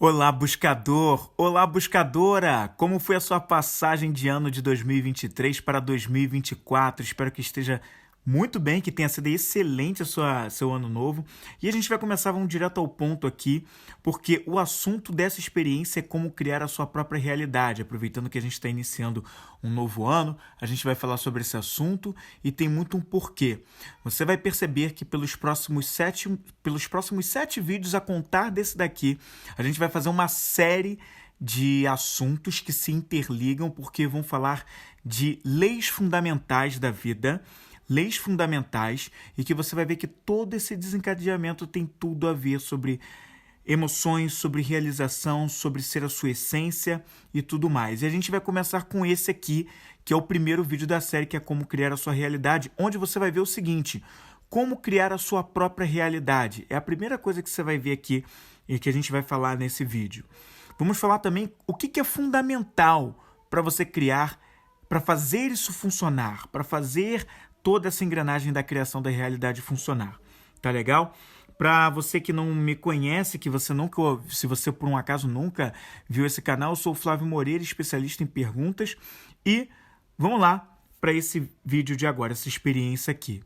Olá, buscador! Olá, buscadora! Como foi a sua passagem de ano de 2023 para 2024? Espero que esteja muito bem, que tenha sido excelente seu ano novo. E a gente vai começar, vamos direto ao ponto aqui, porque o assunto dessa experiência é como criar a sua própria realidade. Aproveitando que a gente está iniciando um novo ano, a gente vai falar sobre esse assunto e tem muito um porquê. Você vai perceber que pelos próximos sete vídeos a contar desse daqui, a gente vai fazer uma série de assuntos que se interligam, porque vão falar de leis fundamentais da vida, leis fundamentais, e que você vai ver que todo esse desencadeamento tem tudo a ver sobre emoções, sobre realização, sobre ser a sua essência e tudo mais. E a gente vai começar com esse aqui, que é o primeiro vídeo da série, que é como criar a sua realidade, onde você vai ver o seguinte: como criar a sua própria realidade. É a primeira coisa que você vai ver aqui e que a gente vai falar nesse vídeo. Vamos falar também o que é fundamental para você criar, para fazer isso funcionar, para fazer toda essa engrenagem da criação da realidade funcionar. Tá legal? Para você que não me conhece, que você nunca, se você por um acaso nunca viu esse canal, eu sou o Flávio Moreira, especialista em perguntas, e vamos lá para esse vídeo de agora, essa experiência aqui.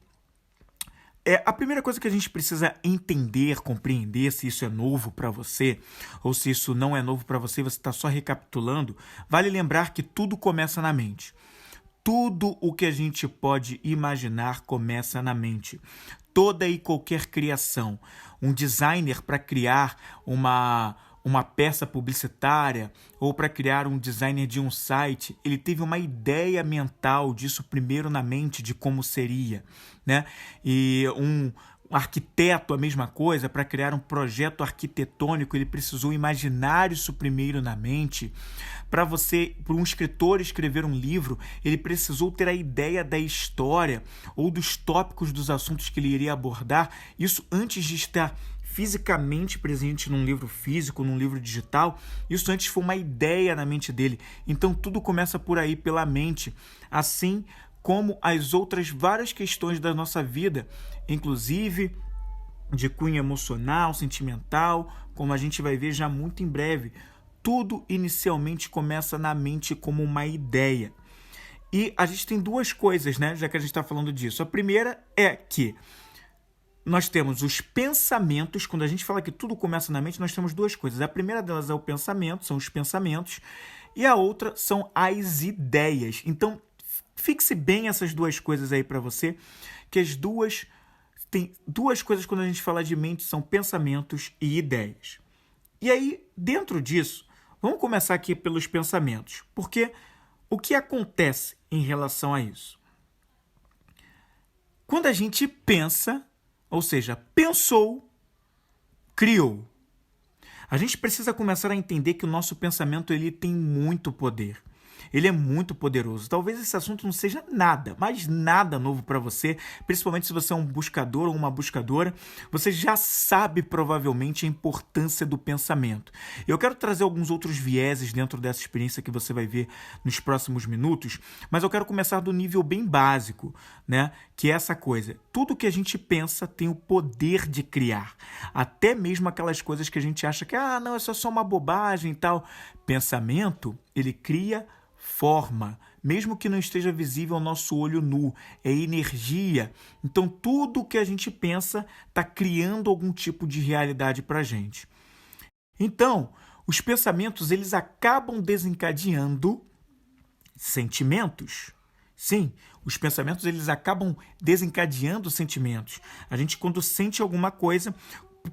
A primeira coisa que a gente precisa entender, compreender, se isso é novo para você ou se isso não é novo para você, você está só recapitulando, vale lembrar que tudo começa na mente. Tudo o que a gente pode imaginar começa na mente. Toda e qualquer criação. Um designer para criar uma peça publicitária ou para criar um designer de um site, ele teve uma ideia mental disso primeiro na mente, de como seria, né? E um arquiteto, a mesma coisa, para criar um projeto arquitetônico, ele precisou imaginar isso primeiro na mente. Para um escritor escrever um livro, ele precisou ter a ideia da história ou dos tópicos dos assuntos que ele iria abordar, isso antes de estar fisicamente presente num livro físico, num livro digital. Isso antes foi uma ideia na mente dele. Então tudo começa por aí, pela mente, assim como as outras várias questões da nossa vida, inclusive de cunho emocional, sentimental, como a gente vai ver já muito em breve. Tudo inicialmente começa na mente como uma ideia. E a gente tem duas coisas, né? Já que a gente está falando disso. A primeira é que nós temos os pensamentos. Quando a gente fala que tudo começa na mente, nós temos duas coisas. A primeira delas é o pensamento, são os pensamentos, e a outra são as ideias. Então, fixe bem essas duas coisas aí para você, que tem duas coisas quando a gente fala de mente, são pensamentos e ideias. E aí, dentro disso, vamos começar aqui pelos pensamentos, porque o que acontece em relação a isso? Quando a gente pensa, ou seja, pensou, criou. A gente precisa começar a entender que o nosso pensamento ele tem muito poder. Ele é muito poderoso. Talvez esse assunto não seja nada, mas nada novo para você, principalmente se você é um buscador ou uma buscadora. Você já sabe provavelmente a importância do pensamento. Eu quero trazer alguns outros vieses dentro dessa experiência que você vai ver nos próximos minutos, mas eu quero começar do nível bem básico, né? Que é essa coisa. Tudo que a gente pensa tem o poder de criar. Até mesmo aquelas coisas que a gente acha que, não, isso é só uma bobagem e tal. Pensamento, ele cria forma, mesmo que não esteja visível ao nosso olho nu, é energia. Então, tudo que a gente pensa está criando algum tipo de realidade para a gente. Então, os pensamentos, eles acabam desencadeando sentimentos. Sim, os pensamentos, eles acabam desencadeando sentimentos. A gente, quando sente alguma coisa,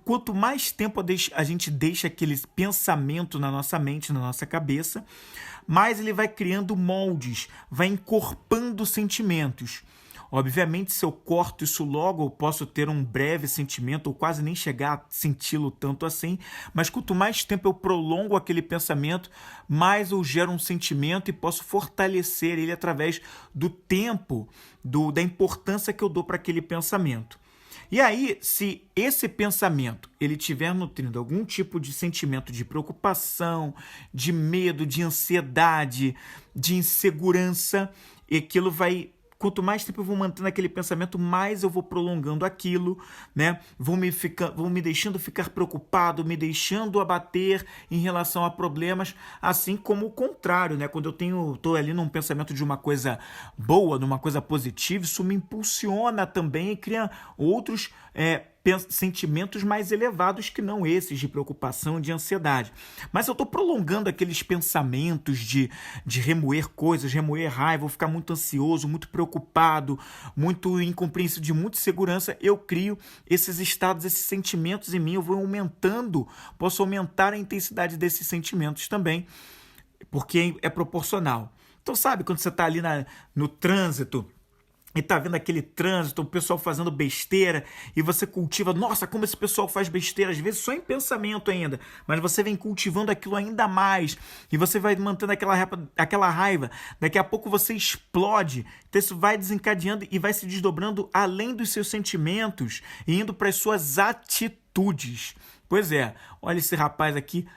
quanto mais tempo a gente deixa aquele pensamento na nossa mente, na nossa cabeça, mais ele vai criando moldes, vai encorpando sentimentos. Obviamente, se eu corto isso logo, eu posso ter um breve sentimento ou quase nem chegar a senti-lo tanto assim, mas quanto mais tempo eu prolongo aquele pensamento, mais eu gero um sentimento e posso fortalecer ele através do tempo, da importância que eu dou para aquele pensamento. E aí, se esse pensamento ele estiver nutrindo algum tipo de sentimento de preocupação, de medo, de ansiedade, de insegurança, aquilo vai quanto mais tempo eu vou mantendo aquele pensamento, mais eu vou prolongando aquilo, né? Vou me deixando ficar preocupado, me deixando abater em relação a problemas, assim como o contrário, né? Quando eu tô ali num pensamento de uma coisa boa, numa coisa positiva, isso me impulsiona também e cria outros sentimentos mais elevados que não esses de preocupação, de ansiedade. Mas eu estou prolongando aqueles pensamentos de remoer coisas, remoer raiva, vou ficar muito ansioso, muito preocupado, muito incompreensível, de muita insegurança, eu crio esses estados, esses sentimentos em mim, eu vou aumentando, posso aumentar a intensidade desses sentimentos também, porque é proporcional. Então, sabe, quando você está ali no trânsito, e tá vendo aquele trânsito, o pessoal fazendo besteira, e você cultiva, nossa, como esse pessoal faz besteira, às vezes só em pensamento ainda, mas você vem cultivando aquilo ainda mais, e você vai mantendo aquela raiva, daqui a pouco você explode, então isso vai desencadeando e vai se desdobrando além dos seus sentimentos, e indo para as suas atitudes. Pois é, olha esse rapaz aqui,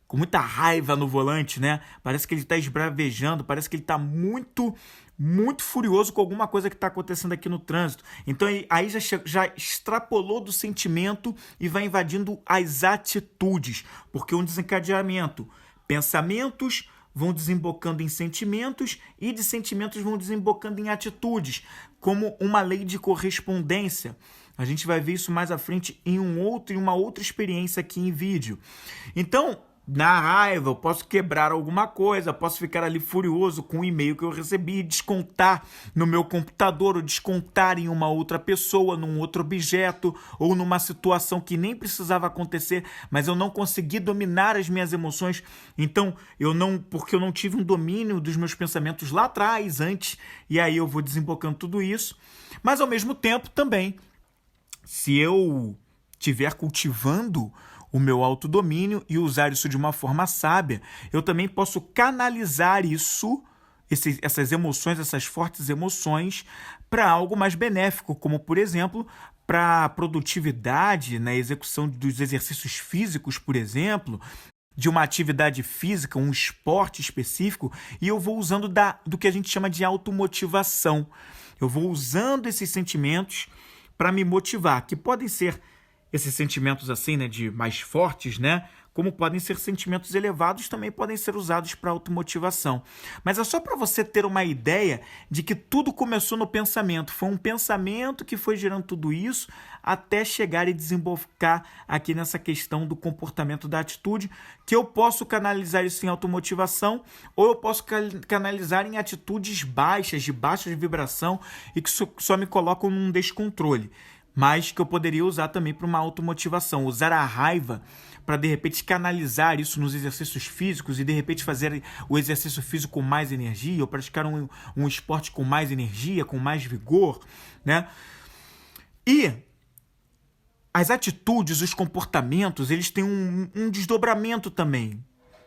com muita raiva no volante, né? Parece que ele está esbravejando, parece que ele está muito furioso com alguma coisa que está acontecendo aqui no trânsito. Então aí já extrapolou do sentimento e vai invadindo as atitudes, porque um desencadeamento, pensamentos vão desembocando em sentimentos e de sentimentos vão desembocando em atitudes, como uma lei de correspondência. A gente vai ver isso mais à frente em uma outra experiência aqui em vídeo. Então, na raiva, eu posso quebrar alguma coisa, posso ficar ali furioso com o e-mail que eu recebi, descontar no meu computador, ou descontar em uma outra pessoa, num outro objeto, ou numa situação que nem precisava acontecer, mas eu não consegui dominar as minhas emoções, então porque eu não tive um domínio dos meus pensamentos lá atrás, antes, e aí eu vou desembocando tudo isso. Mas ao mesmo tempo também, se eu estiver cultivando o meu autodomínio e usar isso de uma forma sábia, eu também posso canalizar essas emoções, essas fortes emoções, para algo mais benéfico, como, por exemplo, para a produtividade na execução dos exercícios físicos, por exemplo, de uma atividade física, um esporte específico, e eu vou usando do que a gente chama de automotivação. Eu vou usando esses sentimentos para me motivar, que podem ser esses sentimentos assim, né, de mais fortes, né, como podem ser sentimentos elevados, também podem ser usados para automotivação. Mas é só para você ter uma ideia de que tudo começou no pensamento. Foi um pensamento que foi gerando tudo isso até chegar e desembocar aqui nessa questão do comportamento da atitude, que eu posso canalizar isso em automotivação ou eu posso canalizar em atitudes baixas, de baixa vibração e que só me colocam num descontrole, mas que eu poderia usar também para uma automotivação, usar a raiva para, de repente, canalizar isso nos exercícios físicos e, de repente, fazer o exercício físico com mais energia ou praticar um esporte com mais energia, com mais vigor, né? E as atitudes, os comportamentos, eles têm um desdobramento também.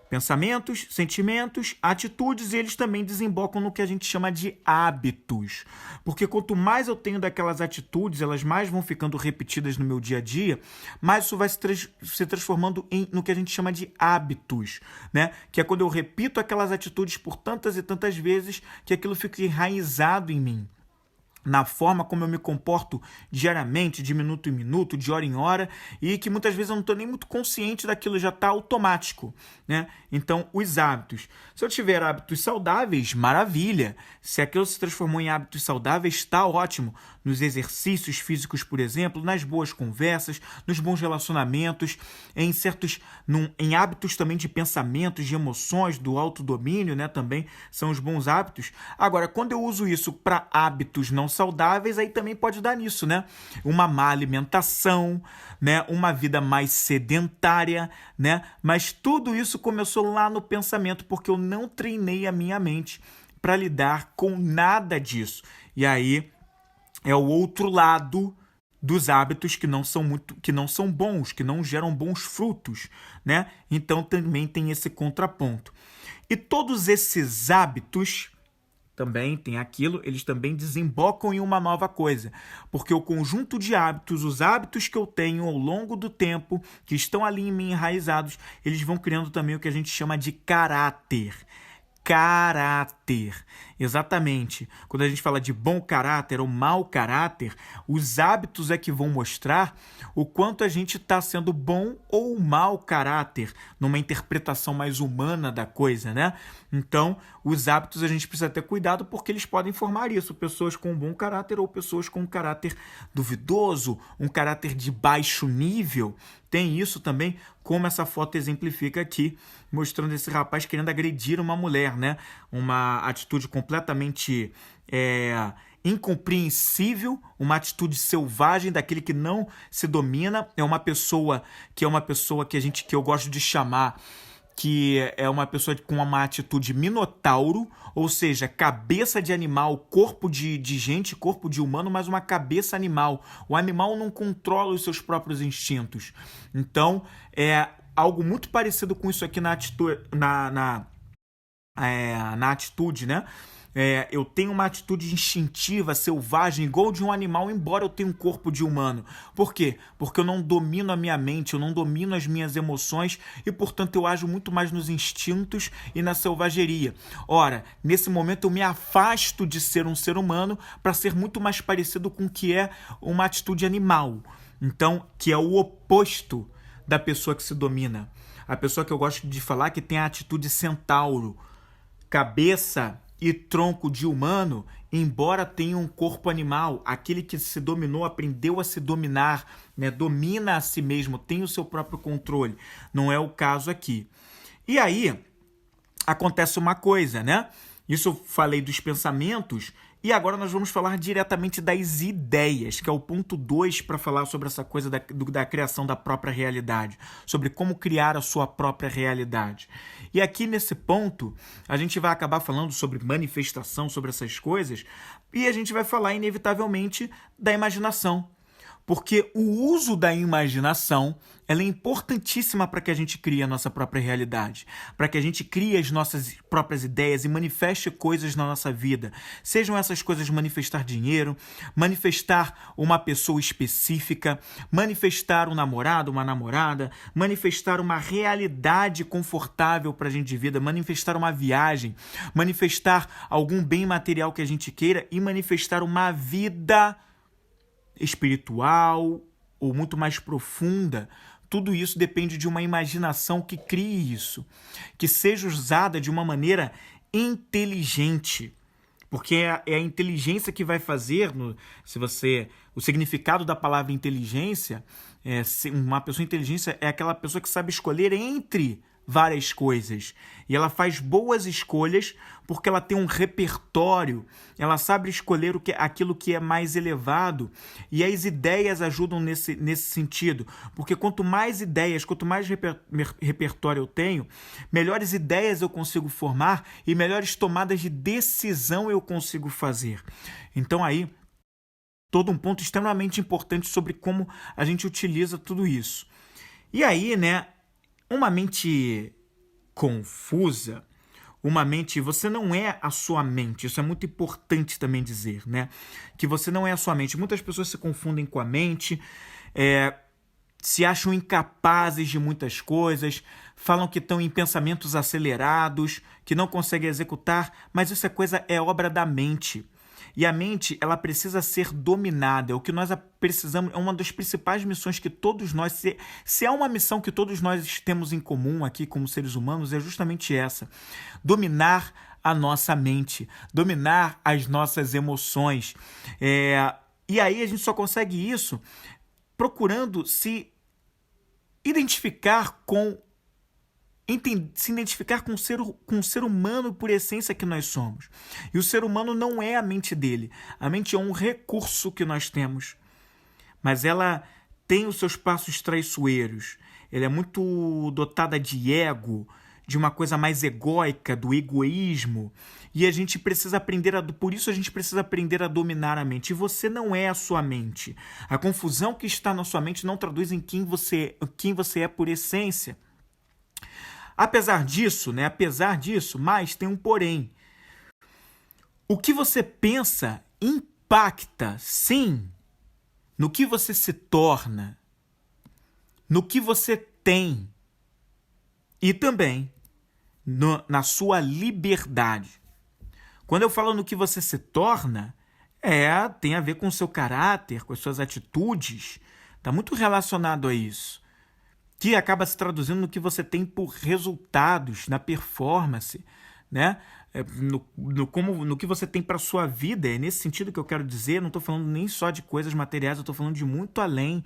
Pensamentos, sentimentos, atitudes, e eles também desembocam no que a gente chama de hábitos. Porque quanto mais eu tenho daquelas atitudes, elas mais vão ficando repetidas no meu dia a dia, mais isso vai se transformando no que a gente chama de hábitos, né? Que é quando eu repito aquelas atitudes por tantas e tantas vezes que aquilo fica enraizado em mim, na forma como eu me comporto diariamente, de minuto em minuto, de hora em hora, e que muitas vezes eu não estou nem muito consciente daquilo, já está automático, né? Então, os hábitos. Se eu tiver hábitos saudáveis, maravilha. Se aquilo se transformou em hábitos saudáveis, está ótimo. Nos exercícios físicos, por exemplo, nas boas conversas, nos bons relacionamentos, em hábitos também de pensamentos, de emoções, do autodomínio, né? Também são os bons hábitos. Agora, quando eu uso isso para hábitos não saudáveis, aí também pode dar nisso, né? Uma má alimentação, né? Uma vida mais sedentária, né? Mas tudo isso começou lá no pensamento, porque eu não treinei a minha mente para lidar com nada disso. E aí é o outro lado dos hábitos que não são bons, que não geram bons frutos, né? Então também tem esse contraponto. E todos esses hábitos também tem aquilo, eles também desembocam em uma nova coisa, porque o conjunto de hábitos, os hábitos que eu tenho ao longo do tempo, que estão ali em mim enraizados, eles vão criando também o que a gente chama de caráter. caráter. Exatamente. Quando a gente fala de bom caráter ou mau caráter, os hábitos é que vão mostrar o quanto a gente está sendo bom ou mau caráter, numa interpretação mais humana da coisa, né? Então, os hábitos a gente precisa ter cuidado porque eles podem formar isso, pessoas com bom caráter ou pessoas com um caráter duvidoso, um caráter de baixo nível. Tem isso também, como essa foto exemplifica aqui, mostrando esse rapaz querendo agredir uma mulher, né? Uma atitude completamente incompreensível, uma atitude selvagem daquele que não se domina. É uma pessoa que eu gosto de chamar que é uma pessoa com uma atitude minotauro, ou seja, cabeça de animal, corpo de gente, corpo de humano, mas uma cabeça animal. O animal não controla os seus próprios instintos. Então, é algo muito parecido com isso aqui na atitude, né? Eu tenho uma atitude instintiva, selvagem, igual de um animal, embora eu tenha um corpo de humano. Por quê? Porque eu não domino a minha mente, eu não domino as minhas emoções e, portanto, eu ajo muito mais nos instintos e na selvageria. Ora, nesse momento eu me afasto de ser um ser humano para ser muito mais parecido com o que é uma atitude animal. Então, que é o oposto da pessoa que se domina. A pessoa que eu gosto de falar que tem a atitude centauro, cabeça e tronco de humano, embora tenha um corpo animal, aquele que se dominou, aprendeu a se dominar, né? Domina a si mesmo, tem o seu próprio controle. Não é o caso aqui. E aí, acontece uma coisa, né? Isso eu falei dos pensamentos, e agora nós vamos falar diretamente das ideias, que é o ponto 2 para falar sobre essa coisa da criação da própria realidade, sobre como criar a sua própria realidade. E aqui nesse ponto, a gente vai acabar falando sobre manifestação, sobre essas coisas, e a gente vai falar inevitavelmente da imaginação. Porque o uso da imaginação ela é importantíssima para que a gente crie a nossa própria realidade, para que a gente crie as nossas próprias ideias e manifeste coisas na nossa vida. Sejam essas coisas manifestar dinheiro, manifestar uma pessoa específica, manifestar um namorado, uma namorada, manifestar uma realidade confortável para a gente de vida, manifestar uma viagem, manifestar algum bem material que a gente queira e manifestar uma vida espiritual ou muito mais profunda. Tudo isso depende de uma imaginação que crie isso, que seja usada de uma maneira inteligente, porque é a inteligência que vai fazer, o significado da palavra inteligência, uma pessoa inteligente é aquela pessoa que sabe escolher entre várias coisas. E ela faz boas escolhas porque ela tem um repertório, ela sabe escolher aquilo que é mais elevado, e as ideias ajudam nesse sentido. Porque quanto mais ideias, quanto mais repertório eu tenho, melhores ideias eu consigo formar e melhores tomadas de decisão eu consigo fazer. Então aí, todo um ponto extremamente importante sobre como a gente utiliza tudo isso. E aí, né, uma mente confusa, você não é a sua mente, isso é muito importante também dizer, né? Que você não é a sua mente. Muitas pessoas se confundem com a mente, se acham incapazes de muitas coisas, falam que estão em pensamentos acelerados, que não conseguem executar, mas isso é obra da mente. E a mente, ela precisa ser dominada. O que nós precisamos é uma das principais missões que todos nós... Se há uma missão que todos nós temos em comum aqui como seres humanos, é justamente essa. Dominar a nossa mente. Dominar as nossas emoções. E aí a gente só consegue isso procurando se identificar com o ser humano por essência que nós somos. E o ser humano não é a mente dele. A mente é um recurso que nós temos. Mas ela tem os seus passos traiçoeiros. Ela é muito dotada de ego, de uma coisa mais egóica, do egoísmo. E a gente precisa por isso a gente precisa aprender a dominar a mente. E você não é a sua mente. A confusão que está na sua mente não traduz em quem você é por essência. Apesar disso, mas tem um porém. O que você pensa impacta, sim, no que você se torna, no que você tem e também na sua liberdade. Quando eu falo no que você se torna, tem a ver com o seu caráter, com as suas atitudes. Está muito relacionado a isso. Que acaba se traduzindo no que você tem por resultados, na performance, né? No que você tem para a sua vida. É nesse sentido que eu quero dizer. Não estou falando nem só de coisas materiais, eu estou falando de muito além.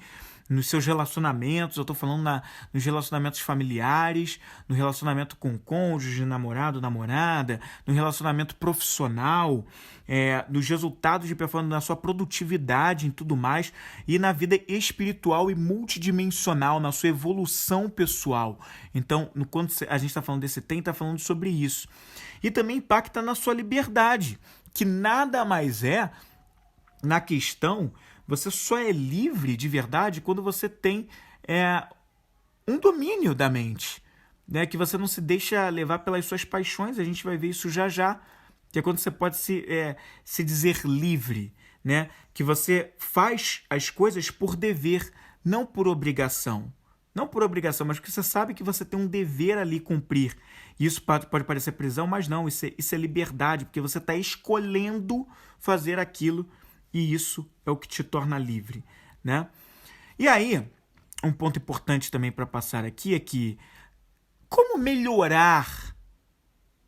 Nos seus relacionamentos, eu estou falando nos relacionamentos familiares, no relacionamento com o cônjuge, namorado, namorada, no relacionamento profissional, nos resultados de performance, na sua produtividade e tudo mais, e na vida espiritual e multidimensional, na sua evolução pessoal. Então, quando a gente está falando desse tem, está falando sobre isso. E também impacta na sua liberdade, que nada mais é na questão. Você só é livre de verdade quando você tem um domínio da mente, né? Que você não se deixa levar pelas suas paixões. A gente vai ver isso já já, que é quando você pode se dizer livre, né? Que você faz as coisas por dever, não por obrigação. Não por obrigação, mas porque você sabe que você tem um dever ali cumprir. Isso pode parecer prisão, mas não, isso é liberdade, porque você está escolhendo fazer aquilo. E isso é o que te torna livre, né? E aí, um ponto importante também para passar aqui é que como melhorar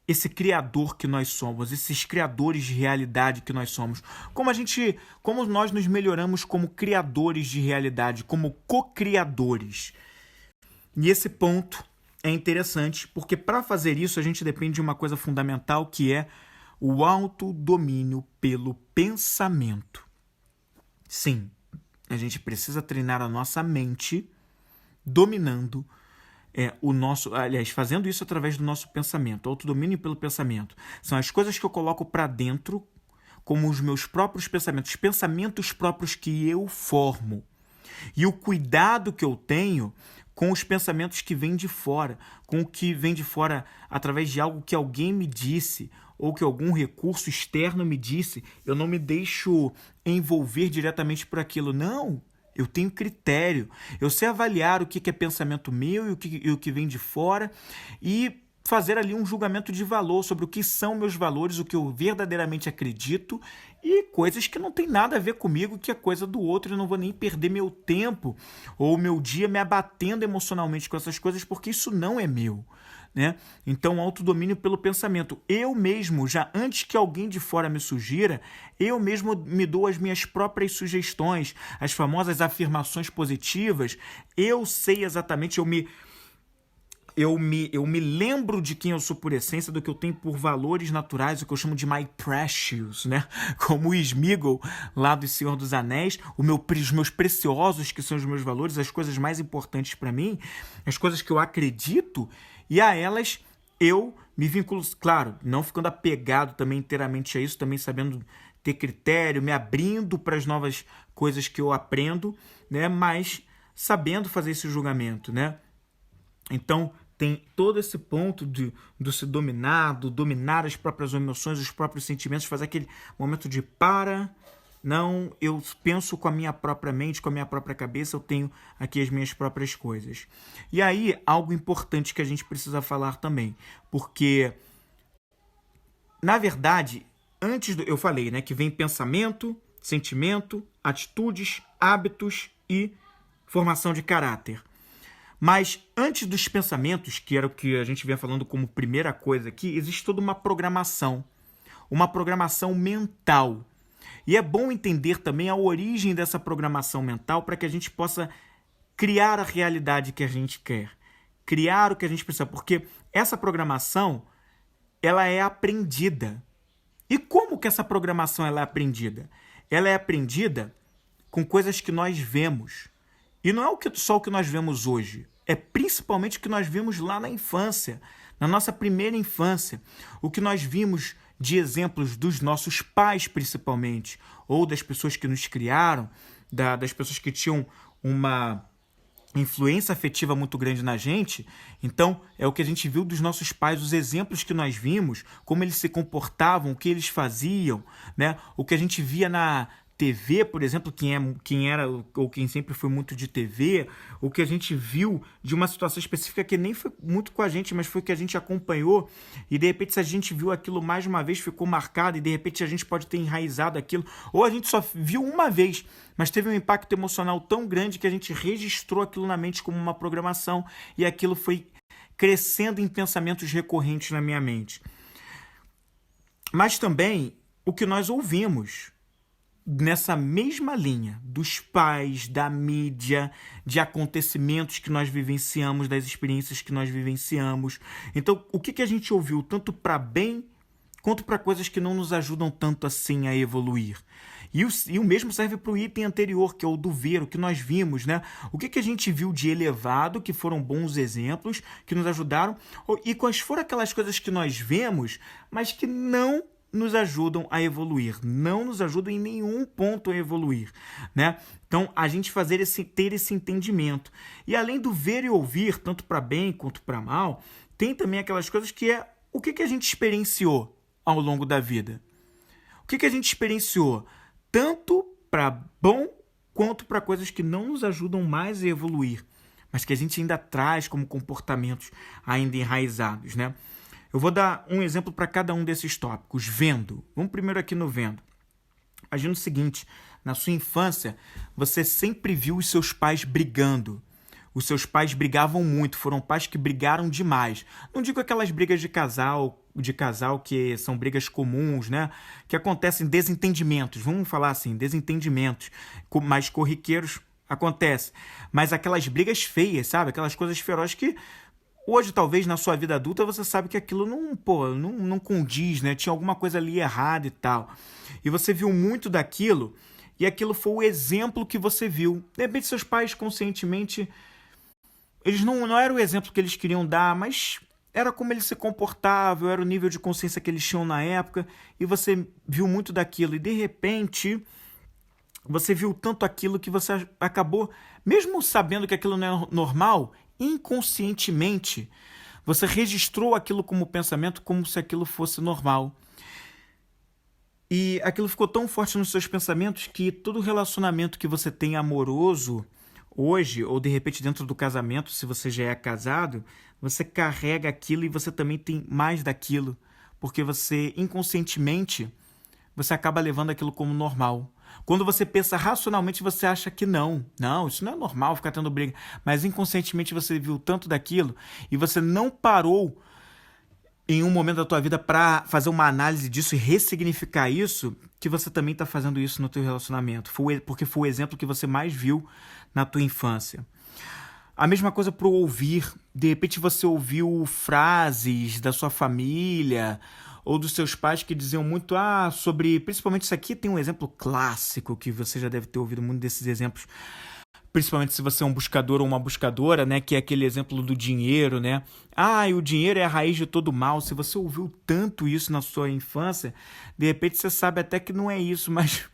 esse criador que nós somos, esses criadores de realidade que nós somos? Como nós nos melhoramos como criadores de realidade, como co-criadores? E esse ponto é interessante, porque para fazer isso a gente depende de uma coisa fundamental, que é o autodomínio pelo pensamento. Sim, a gente precisa treinar a nossa mente dominando fazendo isso através do nosso pensamento. Autodomínio pelo pensamento. São as coisas que eu coloco para dentro como os meus próprios pensamentos, pensamentos próprios que eu formo. E o cuidado que eu tenho com os pensamentos que vêm de fora, com o que vem de fora através de algo que alguém me disse ou que algum recurso externo me disse. Eu não me deixo envolver diretamente por aquilo. Não, eu tenho critério. Eu sei avaliar o que é pensamento meu e o que vem de fora e fazer ali um julgamento de valor sobre o que são meus valores, o que eu verdadeiramente acredito e coisas que não tem nada a ver comigo, que é coisa do outro. Eu não vou nem perder meu tempo ou meu dia me abatendo emocionalmente com essas coisas, porque isso não é meu, né? Então, autodomínio pelo pensamento. Eu mesmo, já antes que alguém de fora me sugira, eu mesmo me dou as minhas próprias sugestões, as famosas afirmações positivas. Eu sei exatamente, eu me lembro de quem eu sou por essência, do que eu tenho por valores naturais, o que eu chamo de my precious, né? Como o Sméagol lá do Senhor dos Anéis, os meus preciosos, que são os meus valores, as coisas mais importantes para mim, as coisas que eu acredito, e a elas eu me vinculo, claro, não ficando apegado também inteiramente a isso, também sabendo ter critério, me abrindo para as novas coisas que eu aprendo, né? Mas sabendo fazer esse julgamento, né? Então, tem todo esse ponto do se dominar, do dominar as próprias emoções, os próprios sentimentos, fazer aquele momento de não, eu penso com a minha própria mente, com a minha própria cabeça, eu tenho aqui as minhas próprias coisas. E aí, algo importante que a gente precisa falar também, porque, na verdade, eu falei, né, que vem pensamento, sentimento, atitudes, hábitos e formação de caráter. Mas antes dos pensamentos, que era o que a gente vinha falando como primeira coisa aqui, existe toda uma programação mental. E é bom entender também a origem dessa programação mental para que a gente possa criar a realidade que a gente quer, criar o que a gente precisa, porque essa programação, ela é aprendida. E como que essa programação ela é aprendida? Ela é aprendida com coisas que nós vemos. E não é só o que nós vemos hoje, é principalmente o que nós vimos lá na infância, na nossa primeira infância, o que nós vimos de exemplos dos nossos pais, principalmente, ou das pessoas que nos criaram, das pessoas que tinham uma influência afetiva muito grande na gente. Então, é o que a gente viu dos nossos pais, os exemplos que nós vimos, como eles se comportavam, o que eles faziam, né? O que a gente via na TV, por exemplo, quem era ou quem sempre foi muito de TV, o que a gente viu de uma situação específica que nem foi muito com a gente, mas foi que a gente acompanhou, e de repente se a gente viu aquilo mais uma vez, ficou marcado, e de repente a gente pode ter enraizado aquilo, ou a gente só viu uma vez, mas teve um impacto emocional tão grande que a gente registrou aquilo na mente como uma programação, e aquilo foi crescendo em pensamentos recorrentes na minha mente. Mas também o que nós ouvimos nessa mesma linha dos pais, da mídia, de acontecimentos que nós vivenciamos, das experiências que nós vivenciamos. Então, o que a gente ouviu, tanto para bem quanto para coisas que não nos ajudam tanto assim a evoluir. E o mesmo serve para o item anterior, que é o do ver, o que nós vimos, né? O que a gente viu de elevado, que foram bons exemplos, que nos ajudaram, e quais foram aquelas coisas que nós vemos, mas que não nos ajudam a evoluir, não nos ajudam em nenhum ponto a evoluir, né? Então, a gente ter esse entendimento. E além do ver e ouvir, tanto para bem quanto para mal, tem também aquelas coisas que é o que a gente experienciou ao longo da vida. O que a gente experienciou tanto para bom quanto para coisas que não nos ajudam mais a evoluir, mas que a gente ainda traz como comportamentos ainda enraizados, né? Eu vou dar um exemplo para cada um desses tópicos. Vendo. Vamos primeiro aqui no vendo. Imagina o seguinte, na sua infância, você sempre viu os seus pais brigando. Os seus pais brigavam muito, foram pais que brigaram demais. Não digo aquelas brigas de casal que são brigas comuns, né? Que acontecem desentendimentos, vamos falar assim, desentendimentos mais corriqueiros acontece. Mas aquelas brigas feias, sabe? Aquelas coisas ferozes que hoje, talvez, na sua vida adulta, você sabe que aquilo não condiz, né? Tinha alguma coisa ali errada e tal. E você viu muito daquilo, e aquilo foi o exemplo que você viu. De repente, seus pais, conscientemente, eles não era o exemplo que eles queriam dar, mas era como eles se comportavam, era o nível de consciência que eles tinham na época, e você viu muito daquilo. E, de repente, você viu tanto aquilo que você acabou, mesmo sabendo que aquilo não é normal, inconscientemente, você registrou aquilo como pensamento como se aquilo fosse normal. E aquilo ficou tão forte nos seus pensamentos que todo relacionamento que você tem amoroso hoje, ou de repente dentro do casamento, se você já é casado, você carrega aquilo e você também tem mais daquilo, porque você, inconscientemente, você acaba levando aquilo como normal. Quando você pensa racionalmente, você acha que não, isso não é normal ficar tendo briga, mas inconscientemente você viu tanto daquilo e você não parou em um momento da tua vida para fazer uma análise disso e ressignificar isso, que você também está fazendo isso no teu relacionamento, porque foi o exemplo que você mais viu na tua infância. A mesma coisa para o ouvir. De repente você ouviu frases da sua família ou dos seus pais que diziam muito sobre... Principalmente isso aqui tem um exemplo clássico que você já deve ter ouvido muito desses exemplos, principalmente se você é um buscador ou uma buscadora, né, que é aquele exemplo do dinheiro, né? E o dinheiro é a raiz de todo mal. Se você ouviu tanto isso na sua infância, de repente você sabe até que não é isso, mas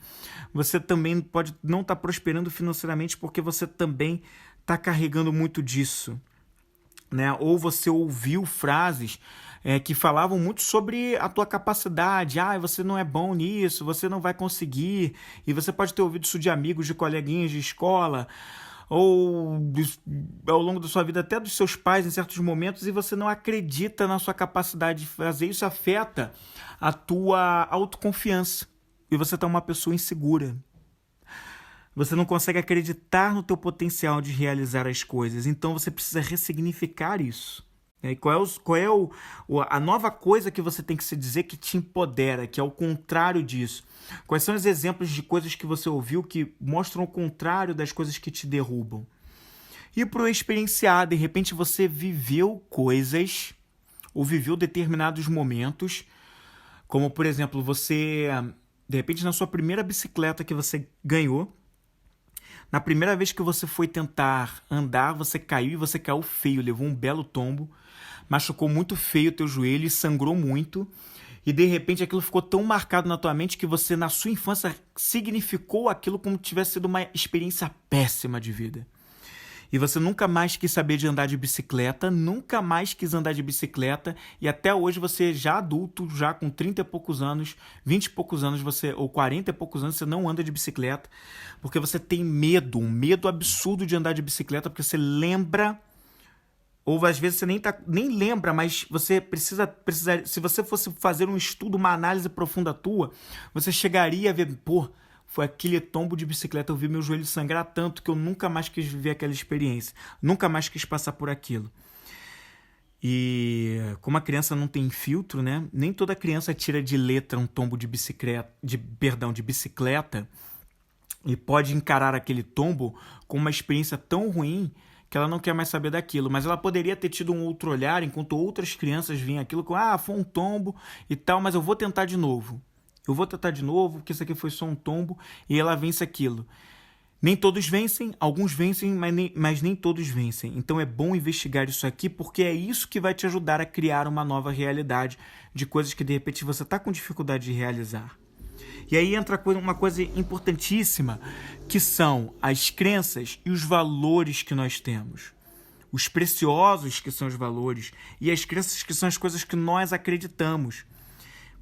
você também pode não estar prosperando financeiramente porque você também está carregando muito disso, né? Ou você ouviu frases que falavam muito sobre a tua capacidade. Você não é bom nisso, você não vai conseguir. E você pode ter ouvido isso de amigos, de coleguinhas de escola, ou ao longo da sua vida até dos seus pais em certos momentos, e você não acredita na sua capacidade de fazer. Isso afeta a tua autoconfiança. E você está uma pessoa insegura. Você não consegue acreditar no teu potencial de realizar as coisas. Então você precisa ressignificar isso. E qual é a nova coisa que você tem que se dizer que te empodera, que é o contrário disso? Quais são os exemplos de coisas que você ouviu que mostram o contrário das coisas que te derrubam? E para o experienciar, de repente você viveu coisas ou viveu determinados momentos, como por exemplo, você, de repente na sua primeira bicicleta que você ganhou, na primeira vez que você foi tentar andar, você caiu e você caiu feio, levou um belo tombo, machucou muito feio o teu joelho e sangrou muito. E de repente aquilo ficou tão marcado na tua mente que você, na sua infância, significou aquilo como se tivesse sido uma experiência péssima de vida. E você nunca mais quis saber de andar de bicicleta, nunca mais quis andar de bicicleta, e até hoje você já adulto, já com 30 e poucos anos, 20 e poucos anos, ou 40 e poucos anos, você não anda de bicicleta, porque você tem medo, um medo absurdo de andar de bicicleta, porque você lembra, ou às vezes você nem lembra, mas você precisa, se você fosse fazer um estudo, uma análise profunda tua, você chegaria a ver, pô, foi aquele tombo de bicicleta, eu vi meu joelho sangrar tanto que eu nunca mais quis viver aquela experiência. Nunca mais quis passar por aquilo. E como a criança não tem filtro, né? Nem toda criança tira de letra um tombo de bicicleta, de bicicleta e pode encarar aquele tombo com uma experiência tão ruim que ela não quer mais saber daquilo. Mas ela poderia ter tido um outro olhar enquanto outras crianças vinham aquilo com, foi um tombo e tal, mas eu vou tentar de novo. Eu vou tentar de novo, porque isso aqui foi só um tombo, e ela vence aquilo. Nem todos vencem, alguns vencem, mas nem todos vencem. Então é bom investigar isso aqui, porque é isso que vai te ajudar a criar uma nova realidade de coisas que de repente você está com dificuldade de realizar. E aí entra uma coisa importantíssima, que são as crenças e os valores que nós temos. Os preciosos que são os valores e as crenças que são as coisas que nós acreditamos.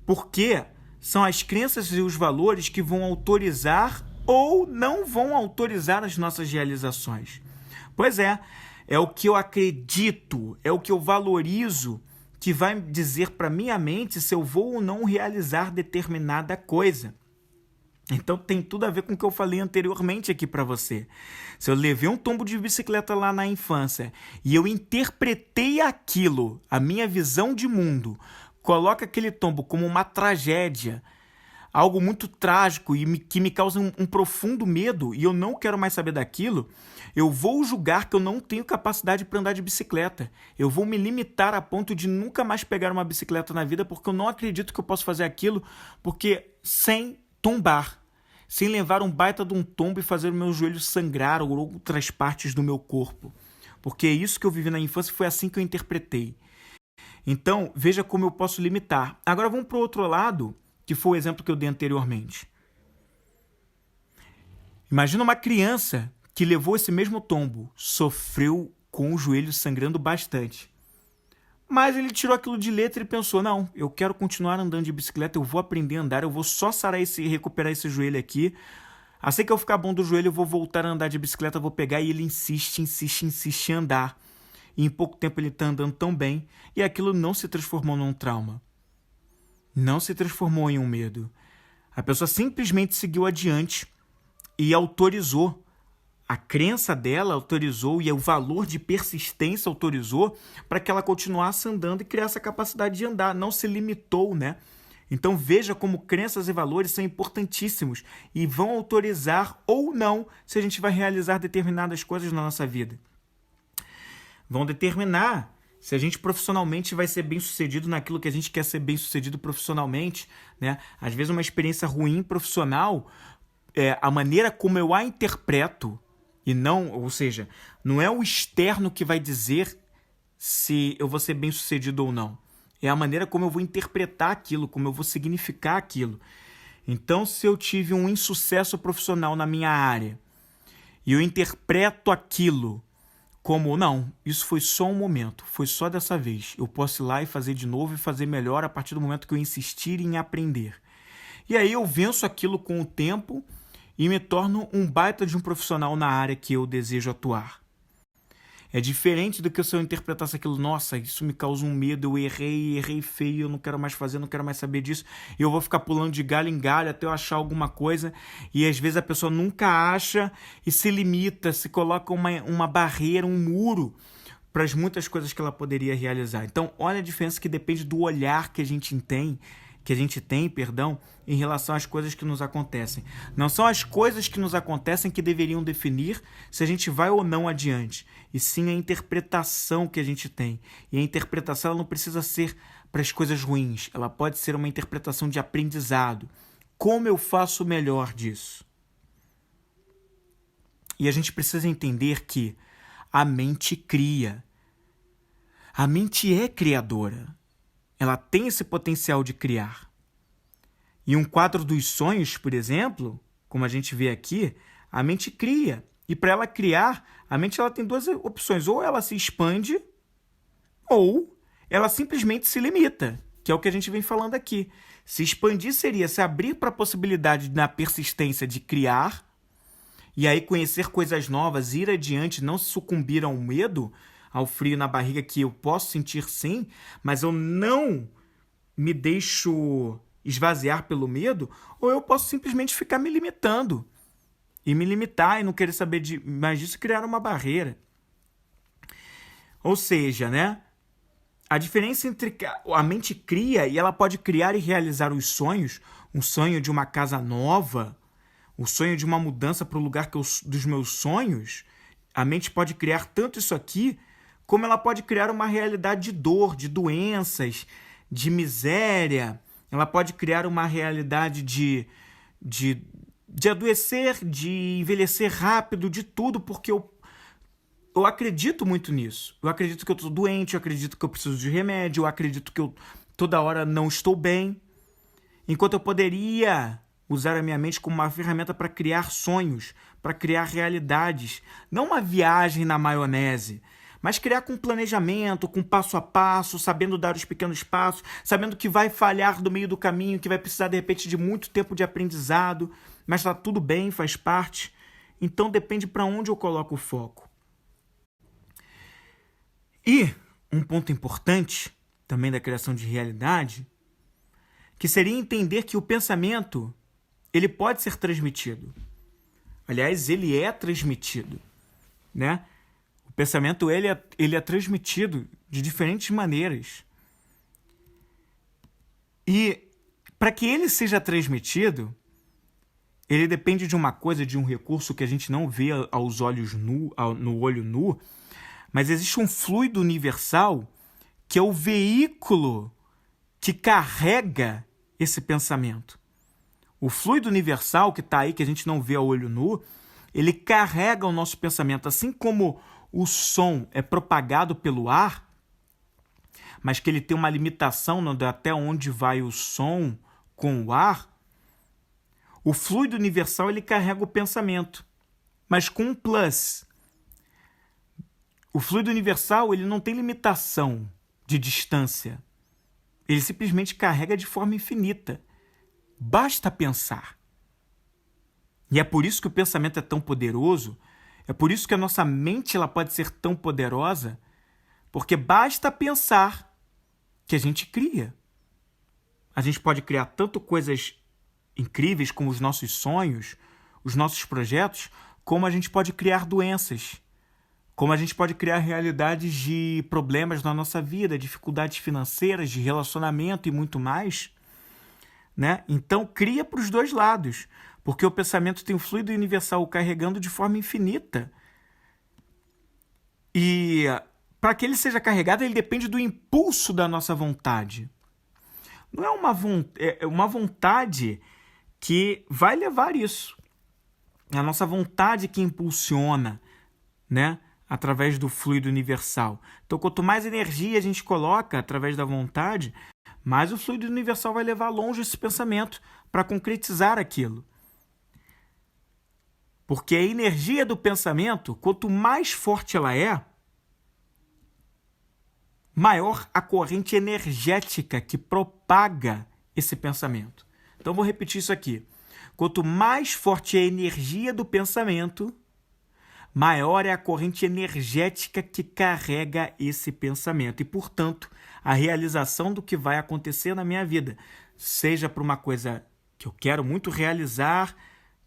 Porque são as crenças e os valores que vão autorizar ou não vão autorizar as nossas realizações. Pois é o que eu acredito, é o que eu valorizo que vai dizer para minha mente se eu vou ou não realizar determinada coisa. Então tem tudo a ver com o que eu falei anteriormente aqui para você. Se eu levei um tombo de bicicleta lá na infância e eu interpretei aquilo, a minha visão de mundo, coloca aquele tombo como uma tragédia, algo muito trágico e que me causa um profundo medo e eu não quero mais saber daquilo, eu vou julgar que eu não tenho capacidade para andar de bicicleta. Eu vou me limitar a ponto de nunca mais pegar uma bicicleta na vida porque eu não acredito que eu posso fazer aquilo porque sem tombar, sem levar um baita de um tombo e fazer o meu joelho sangrar ou outras partes do meu corpo. Porque é isso que eu vivi na infância, foi assim que eu interpretei. Então, veja como eu posso limitar. Agora vamos para o outro lado, que foi o exemplo que eu dei anteriormente. Imagina uma criança que levou esse mesmo tombo, sofreu com o joelho sangrando bastante. Mas ele tirou aquilo de letra e pensou, não, eu quero continuar andando de bicicleta, eu vou aprender a andar, eu vou só sarar e recuperar esse joelho aqui. Assim que eu ficar bom do joelho, eu vou voltar a andar de bicicleta, eu vou pegar, e ele insiste em andar. E em pouco tempo ele está andando tão bem, e aquilo não se transformou num trauma. Não se transformou em um medo. A pessoa simplesmente seguiu adiante e autorizou. A crença dela autorizou e o valor de persistência autorizou para que ela continuasse andando e criasse a capacidade de andar. Não se limitou, né? Então veja como crenças e valores são importantíssimos e vão autorizar ou não se a gente vai realizar determinadas coisas na nossa vida. Vão determinar se a gente profissionalmente vai ser bem-sucedido naquilo que a gente quer ser bem-sucedido profissionalmente, né? Às vezes uma experiência ruim profissional, a maneira como eu a interpreto, e não, ou seja, não é o externo que vai dizer se eu vou ser bem-sucedido ou não. É a maneira como eu vou interpretar aquilo, como eu vou significar aquilo. Então, se eu tive um insucesso profissional na minha área e eu interpreto aquilo como, não, isso foi só um momento, foi só dessa vez. Eu posso ir lá e fazer de novo e fazer melhor a partir do momento que eu insistir em aprender. E aí eu venço aquilo com o tempo e me torno um baita de um profissional na área que eu desejo atuar. É diferente do que se eu interpretasse aquilo, nossa, isso me causa um medo, eu errei feio, eu não quero mais fazer, não quero mais saber disso, e eu vou ficar pulando de galho em galho até eu achar alguma coisa, e às vezes a pessoa nunca acha e se limita, se coloca uma barreira, um muro para as muitas coisas que ela poderia realizar. Então, olha a diferença que depende do olhar que a gente tem, em relação às coisas que nos acontecem. Não são as coisas que nos acontecem que deveriam definir se a gente vai ou não adiante, e sim a interpretação que a gente tem. E a interpretação ela não precisa ser para as coisas ruins, ela pode ser uma interpretação de aprendizado. Como eu faço o melhor disso? E a gente precisa entender que a mente cria. A mente é criadora. Ela tem esse potencial de criar. E um quadro dos sonhos, por exemplo, como a gente vê aqui, a mente cria. E para ela criar, a mente ela tem duas opções. Ou ela se expande, ou ela simplesmente se limita, que é o que a gente vem falando aqui. Se expandir seria se abrir para a possibilidade, na persistência, de criar, e aí conhecer coisas novas, ir adiante, não sucumbir ao medo, ao frio na barriga, que eu posso sentir sim, mas eu não me deixo esvaziar pelo medo, ou eu posso simplesmente ficar me limitando. E me limitar e não querer saber mais disso e criar uma barreira. Ou seja, né? A diferença entre a mente cria e ela pode criar e realizar os sonhos, um sonho de uma casa nova, o sonho de uma mudança para o lugar dos meus sonhos. A mente pode criar tanto isso aqui, como ela pode criar uma realidade de dor, de doenças, de miséria. Ela pode criar uma realidade de adoecer, de envelhecer rápido, de tudo, porque eu acredito muito nisso. Eu acredito que eu estou doente, eu acredito que eu preciso de remédio, eu acredito que eu toda hora não estou bem. Enquanto eu poderia usar a minha mente como uma ferramenta para criar sonhos, para criar realidades. Não uma viagem na maionese, mas criar com planejamento, com passo a passo, sabendo dar os pequenos passos, sabendo que vai falhar no meio do caminho, que vai precisar, de repente, de muito tempo de aprendizado, mas está tudo bem, faz parte. Então depende para onde eu coloco o foco. E um ponto importante também da criação de realidade, que seria entender que o pensamento ele pode ser transmitido. Aliás, ele é transmitido, né? O pensamento ele é transmitido de diferentes maneiras. E para que ele seja transmitido, ele depende de uma coisa, de um recurso que a gente não vê aos olhos no olho nu, mas existe um fluido universal que é o veículo que carrega esse pensamento. O fluido universal que está aí, que a gente não vê a olho nu, ele carrega o nosso pensamento. Assim como o som é propagado pelo ar, mas que ele tem uma limitação até onde vai o som com o ar, o fluido universal ele carrega o pensamento, mas com um plus. O fluido universal ele não tem limitação de distância. Ele simplesmente carrega de forma infinita. Basta pensar. E é por isso que o pensamento é tão poderoso, é por isso que a nossa mente ela pode ser tão poderosa, porque basta pensar que a gente cria. A gente pode criar tanto coisas incríveis como os nossos sonhos, os nossos projetos, como a gente pode criar doenças, como a gente pode criar realidades de problemas na nossa vida, dificuldades financeiras, de relacionamento e muito mais, né? Então, cria para os dois lados, porque o pensamento tem um fluido universal carregando de forma infinita. E para que ele seja carregado, ele depende do impulso da nossa vontade. Não é uma vontade que vai levar isso. É a nossa vontade que impulsiona, né? Através do fluido universal. Então, quanto mais energia a gente coloca através da vontade, mais o fluido universal vai levar longe esse pensamento para concretizar aquilo. Porque a energia do pensamento, quanto mais forte ela é, maior a corrente energética que propaga esse pensamento. Então, vou repetir isso aqui. Quanto mais forte é a energia do pensamento, maior é a corrente energética que carrega esse pensamento. E, portanto, a realização do que vai acontecer na minha vida, seja para uma coisa que eu quero muito realizar,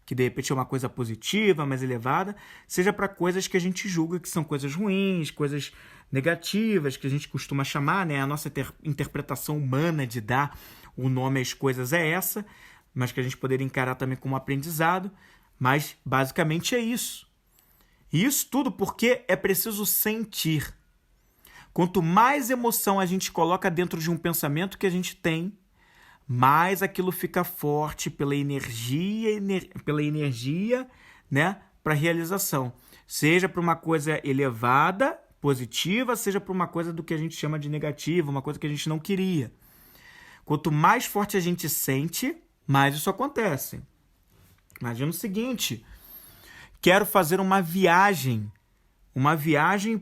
que de repente é uma coisa positiva, mais elevada, seja para coisas que a gente julga que são coisas ruins, coisas negativas, que a gente costuma chamar, né? A nossa interpretação humana de dar o nome às coisas é essa, mas que a gente poderia encarar também como aprendizado, mas basicamente é isso. E isso tudo porque é preciso sentir. Quanto mais emoção a gente coloca dentro de um pensamento que a gente tem, mais aquilo fica forte pela energia, né, para a realização. Seja para uma coisa elevada, positiva, seja para uma coisa do que a gente chama de negativa, uma coisa que a gente não queria. Quanto mais forte a gente sente, mais isso acontece. Imagina o seguinte, quero fazer uma viagem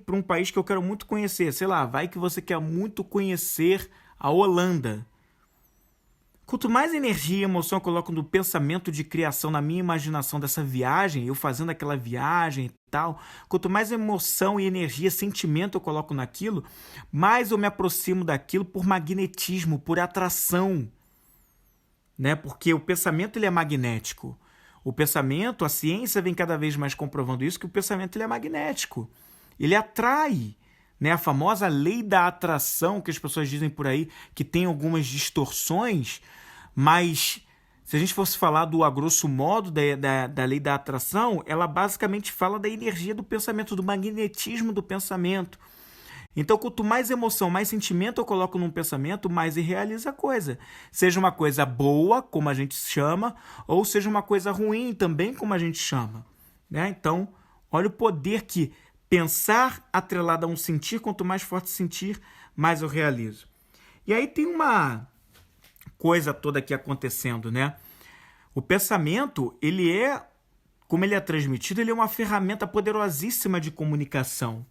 para um país que eu quero muito conhecer. Sei lá, vai que você quer muito conhecer a Holanda. Quanto mais energia e emoção eu coloco no pensamento de criação, na minha imaginação dessa viagem, eu fazendo aquela viagem e tal, quanto mais emoção e energia, sentimento eu coloco naquilo, mais eu me aproximo daquilo por magnetismo, por atração, né? Porque o pensamento ele é magnético. O pensamento, a ciência vem cada vez mais comprovando isso, que o pensamento ele é magnético. Ele atrai, né? A famosa lei da atração, que as pessoas dizem por aí, que tem algumas distorções, mas se a gente fosse falar do a grosso modo da lei da atração, ela basicamente fala da energia do pensamento, do magnetismo do pensamento. Então, quanto mais emoção, mais sentimento eu coloco num pensamento, mais ele realiza a coisa. Seja uma coisa boa, como a gente chama, ou seja uma coisa ruim também, como a gente chama, né? Então, olha o poder que pensar atrelado a um sentir, quanto mais forte sentir, mais eu realizo. E aí tem uma coisa toda aqui acontecendo, né? O pensamento, como ele é transmitido, ele é uma ferramenta poderosíssima de comunicação.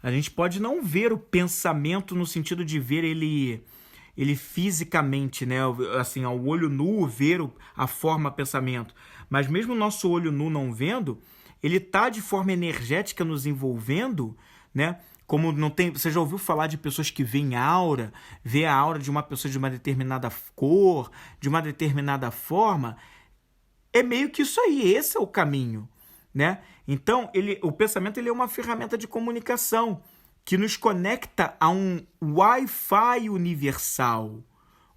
A gente pode não ver o pensamento no sentido de ver ele fisicamente, né? Assim, ao olho nu, ver a forma pensamento. Mas mesmo o nosso olho nu não vendo, ele está de forma energética nos envolvendo, né? Como não tem, você já ouviu falar de pessoas que veem aura, vê a aura de uma pessoa de uma determinada cor, de uma determinada forma? É meio que isso aí, esse é o caminho, né? Então, o pensamento ele é uma ferramenta de comunicação que nos conecta a um Wi-Fi universal.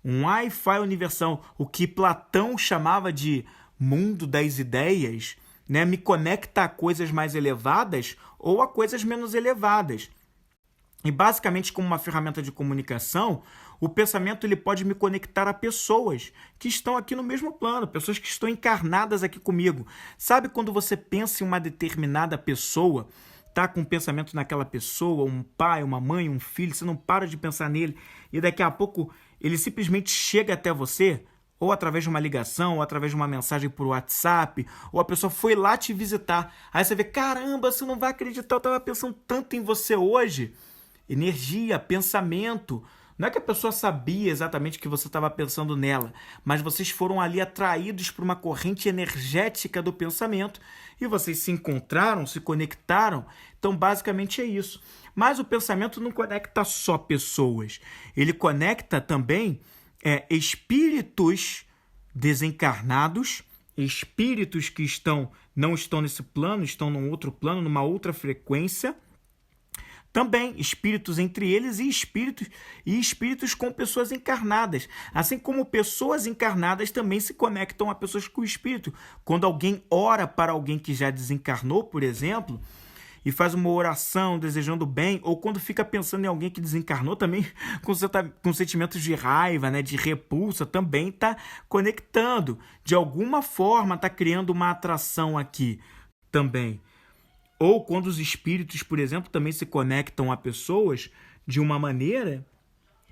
Um Wi-Fi universal, o que Platão chamava de mundo das ideias, né? Me conecta a coisas mais elevadas ou a coisas menos elevadas. E basicamente, como uma ferramenta de comunicação, o pensamento ele pode me conectar a pessoas que estão aqui no mesmo plano, pessoas que estão encarnadas aqui comigo. Sabe quando você pensa em uma determinada pessoa, tá com um pensamento naquela pessoa, um pai, uma mãe, um filho, você não para de pensar nele e daqui a pouco ele simplesmente chega até você, ou através de uma ligação, ou através de uma mensagem por WhatsApp, ou a pessoa foi lá te visitar. Aí você vê, caramba, você não vai acreditar, eu estava pensando tanto em você hoje. Energia, pensamento. Não é que a pessoa sabia exatamente que você estava pensando nela, mas vocês foram ali atraídos por uma corrente energética do pensamento e vocês se encontraram, se conectaram. Então, basicamente é isso. Mas o pensamento não conecta só pessoas. Ele conecta também espíritos desencarnados, espíritos que não estão nesse plano, estão num outro plano, numa outra frequência. Também espíritos entre eles e espíritos com pessoas encarnadas. Assim como pessoas encarnadas também se conectam a pessoas com o espírito. Quando alguém ora para alguém que já desencarnou, por exemplo, e faz uma oração desejando bem, ou quando fica pensando em alguém que desencarnou também com sentimentos de raiva, né, de repulsa, também está conectando. De alguma forma está criando uma atração aqui também. Ou quando os espíritos, por exemplo, também se conectam a pessoas de uma maneira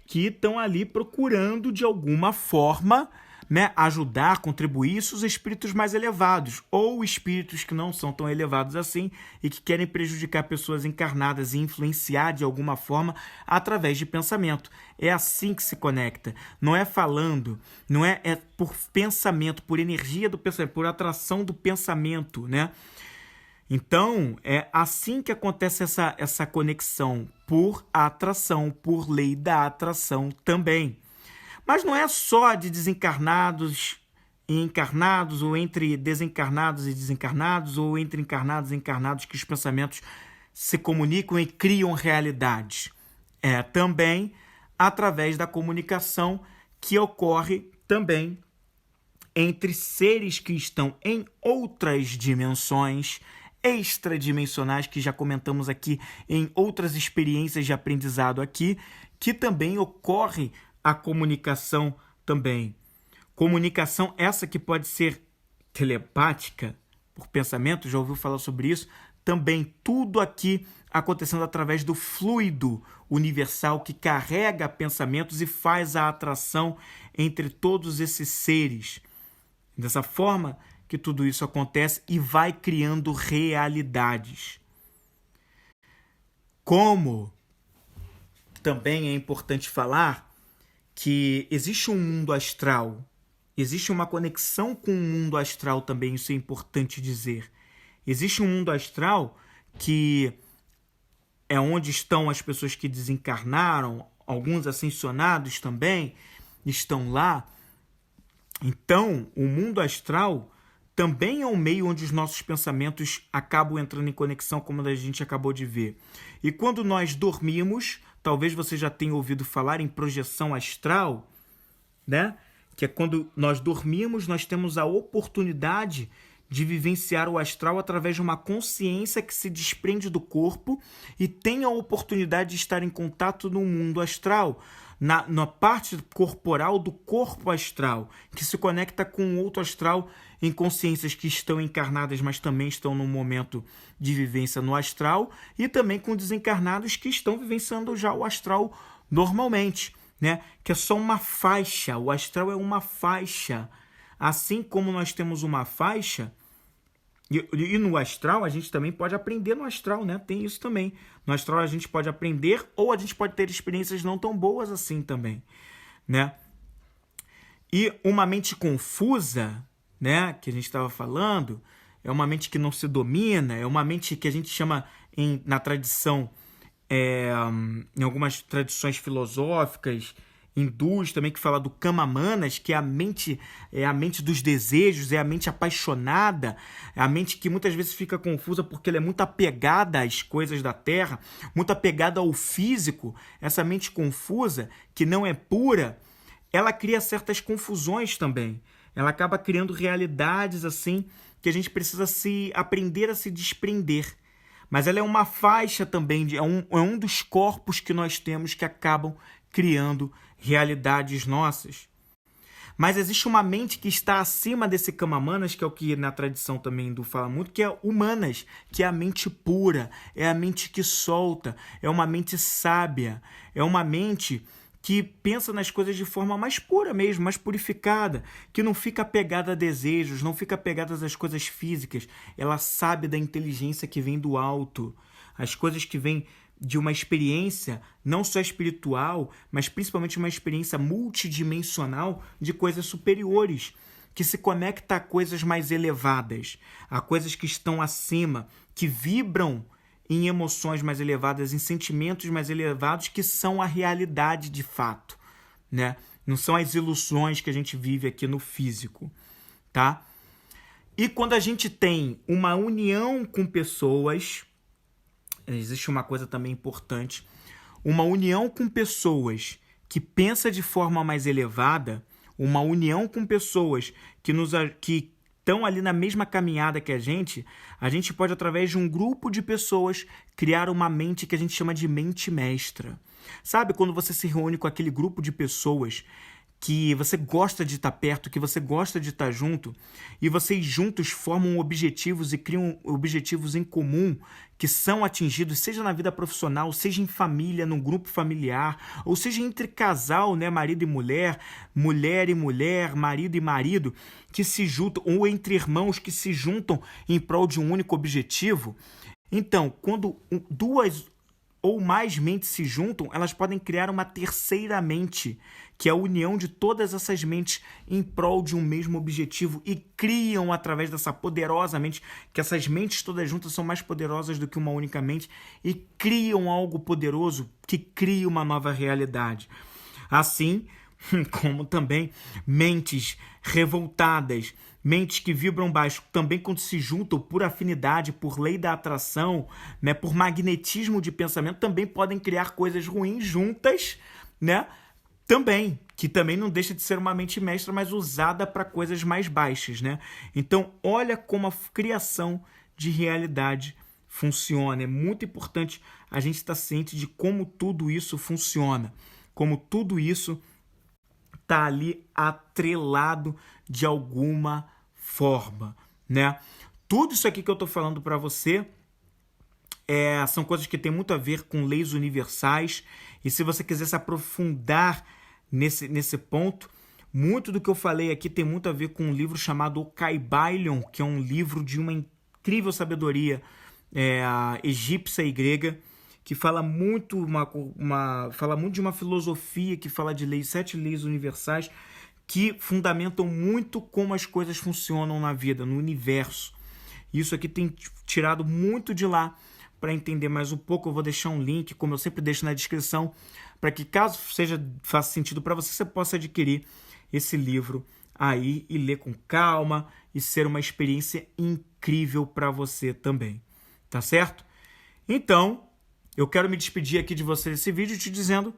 que estão ali procurando, de alguma forma, né, ajudar, contribuir, isso os espíritos mais elevados, ou espíritos que não são tão elevados assim e que querem prejudicar pessoas encarnadas e influenciar de alguma forma através de pensamento. É assim que se conecta. Não é falando, não é por pensamento, por energia do pensamento, por atração do pensamento, né? Então, é assim que acontece essa conexão, por atração, por lei da atração também. Mas não é só de desencarnados e encarnados, ou entre desencarnados e desencarnados, ou entre encarnados e encarnados que os pensamentos se comunicam e criam realidades. É também através da comunicação que ocorre também entre seres que estão em outras dimensões, extradimensionais, que já comentamos aqui em outras experiências de aprendizado aqui, que também ocorre a comunicação também. Comunicação essa que pode ser telepática, por pensamento, já ouviu falar sobre isso? Também tudo aqui acontecendo através do fluido universal que carrega pensamentos e faz a atração entre todos esses seres. Dessa forma que tudo isso acontece e vai criando realidades. Como também é importante falar que existe um mundo astral, existe uma conexão com o mundo astral também, isso é importante dizer. Existe um mundo astral que é onde estão as pessoas que desencarnaram, alguns ascensionados também estão lá. Então, o mundo astral também é um meio onde os nossos pensamentos acabam entrando em conexão, como a gente acabou de ver. E quando nós dormimos, talvez você já tenha ouvido falar em projeção astral, né? Que é quando nós dormimos, nós temos a oportunidade de vivenciar o astral através de uma consciência que se desprende do corpo e tem a oportunidade de estar em contato no mundo astral, na parte corporal do corpo astral, que se conecta com outro astral em consciências que estão encarnadas, mas também estão num momento de vivência no astral, e também com desencarnados que estão vivenciando já o astral normalmente, né? Que é só uma faixa, o astral é uma faixa. Assim como nós temos uma faixa, e no astral a gente também pode aprender no astral, né? Tem isso também. No astral a gente pode aprender ou a gente pode ter experiências não tão boas assim também, né? E uma mente confusa, né? Que a gente estava falando, é uma mente que não se domina, é uma mente que a gente chama na tradição, em algumas tradições filosóficas, hindus também, que fala do Kama Manas, que é a mente dos desejos, é a mente apaixonada, é a mente que muitas vezes fica confusa porque ela é muito apegada às coisas da terra, muito apegada ao físico. Essa mente confusa, que não é pura, ela cria certas confusões também. Ela acaba criando realidades assim que a gente precisa aprender a se desprender. Mas ela é uma faixa também, é um dos corpos que nós temos que acabam criando realidades nossas. Mas existe uma mente que está acima desse Kama Manas, que é o que na tradição também hindu fala muito, que é o Manas, que é a mente pura, é a mente que solta, é uma mente sábia, é uma mente que pensa nas coisas de forma mais pura mesmo, mais purificada, que não fica apegada a desejos, não fica apegada às coisas físicas. Ela sabe da inteligência que vem do alto, as coisas que vêm de uma experiência não só espiritual, mas principalmente uma experiência multidimensional de coisas superiores, que se conecta a coisas mais elevadas, a coisas que estão acima, que vibram em emoções mais elevadas, em sentimentos mais elevados, que são a realidade de fato, né? Não são as ilusões que a gente vive aqui no físico, tá? E quando a gente tem uma união com pessoas, existe uma coisa também importante, uma união com pessoas que pensam de forma mais elevada, uma união com pessoas que estão ali na mesma caminhada que a gente pode, através de um grupo de pessoas, criar uma mente que a gente chama de mente mestra. Sabe, quando você se reúne com aquele grupo de pessoas que você gosta de estar perto, que você gosta de estar junto, e vocês juntos formam objetivos e criam objetivos em comum que são atingidos, seja na vida profissional, seja em família, num grupo familiar, ou seja entre casal, né, marido e mulher, mulher e mulher, marido e marido, que se juntam, ou entre irmãos que se juntam em prol de um único objetivo. Então, quando duas ou mais mentes se juntam, elas podem criar uma terceira mente, que é a união de todas essas mentes em prol de um mesmo objetivo, e criam, através dessa poderosa mente, que essas mentes todas juntas são mais poderosas do que uma única mente, e criam algo poderoso que cria uma nova realidade. Assim como também mentes revoltadas, mentes que vibram baixo, também quando se juntam por afinidade, por lei da atração, né, por magnetismo de pensamento, também podem criar coisas ruins juntas, né? Também, que também não deixa de ser uma mente mestra, mas usada para coisas mais baixas, né? Então, olha como a criação de realidade funciona. É muito importante a gente estar ciente de como tudo isso funciona, como tudo isso está ali atrelado de alguma forma, né? Tudo isso aqui que eu estou falando para você são coisas que têm muito a ver com leis universais, e se você quiser se aprofundar nesse ponto, Muito do que eu falei aqui tem muito a ver com um livro chamado O Kybalion, que é um livro de uma incrível sabedoria egípcia e grega, que fala muito, fala muito de uma filosofia que fala de leis, 7 leis universais, que fundamentam muito como as coisas funcionam na vida, no universo. Isso aqui tem tirado muito de lá. Para entender mais um pouco, eu vou deixar um link, como eu sempre deixo na descrição, para que caso faça sentido para você, você possa adquirir esse livro aí e ler com calma e ser uma experiência incrível para você também. Tá certo? Então, eu quero me despedir aqui de você nesse vídeo te dizendo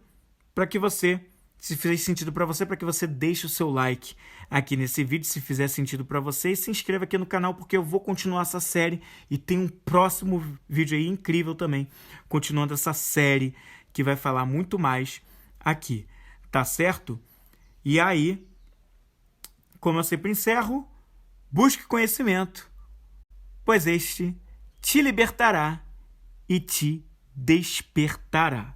para que você, se fizer sentido para você, para que você deixe o seu like aqui nesse vídeo, se fizer sentido para você, e se inscreva aqui no canal, porque eu vou continuar essa série e tem um próximo vídeo aí incrível também, continuando essa série que vai falar muito mais aqui, tá certo? E aí, como eu sempre encerro, busque conhecimento, pois este te libertará e te despertará.